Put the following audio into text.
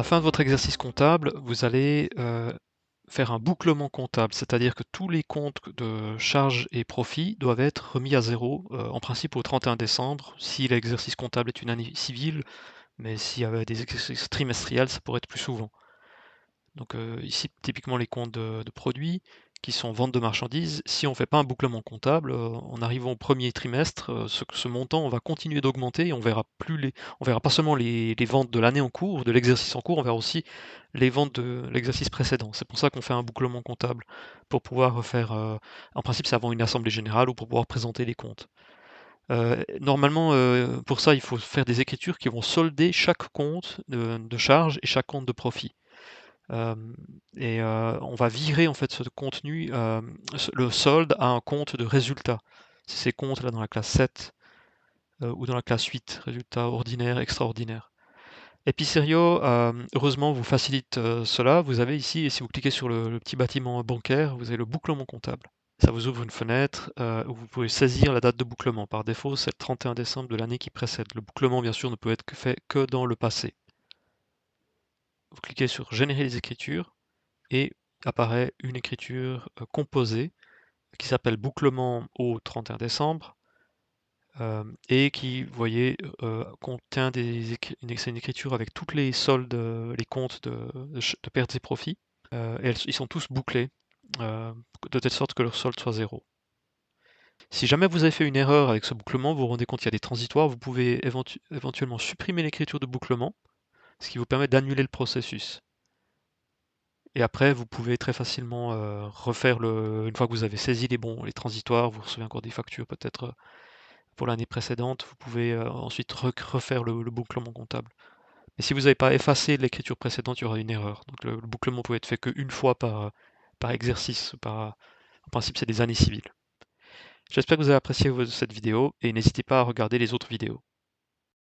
fin de votre exercice comptable, vous allez faire un bouclement comptable, c'est-à-dire que tous les comptes de charges et profits doivent être remis à zéro, en principe au 31 décembre, si l'exercice comptable est une année civile, mais s'il y avait des exercices trimestriels, ça pourrait être plus souvent. Donc ici, typiquement les comptes de produits qui sont vente de marchandises, si on ne fait pas un bouclement comptable, en arrivant au premier trimestre, ce montant va continuer d'augmenter et on verra pas seulement les ventes de l'année en cours, de l'exercice en cours, on verra aussi les ventes de l'exercice précédent. C'est pour ça qu'on fait un bouclement comptable, pour pouvoir faire, en principe c'est avant une assemblée générale ou pour pouvoir présenter les comptes. Normalement, pour ça, il faut faire des écritures qui vont solder chaque compte de charge et chaque compte de profit. On va virer en fait ce contenu, le solde à un compte de résultat. C'est ces comptes là dans la classe 7 ou dans la classe 8, résultat ordinaire, extraordinaire. Episerio, heureusement, vous facilite cela. Vous avez ici, et si vous cliquez sur le petit bâtiment bancaire, vous avez le bouclement comptable. Ça vous ouvre une fenêtre où vous pouvez saisir la date de bouclement. Par défaut, c'est le 31 décembre de l'année qui précède. Le bouclement, bien sûr, ne peut être fait que dans le passé. Vous cliquez sur Générer les écritures et apparaît une écriture composée qui s'appelle bouclement au 31 décembre et qui, vous voyez, contient c'est une écriture avec toutes les soldes, les comptes de pertes et profits. Ils sont tous bouclés de telle sorte que leur solde soit zéro. Si jamais vous avez fait une erreur avec ce bouclement, vous vous rendez compte qu'il y a des transitoires, vous pouvez éventuellement supprimer l'écriture de bouclement, ce qui vous permet d'annuler le processus. Et après, vous pouvez très facilement refaire une fois que vous avez saisi les transitoires, vous recevez encore des factures peut-être pour l'année précédente, vous pouvez ensuite refaire le bouclement comptable. Et si vous n'avez pas effacé l'écriture précédente, il y aura une erreur. Donc le bouclement peut être fait qu'une fois par exercice. En principe, c'est des années civiles. J'espère que vous avez apprécié cette vidéo et n'hésitez pas à regarder les autres vidéos.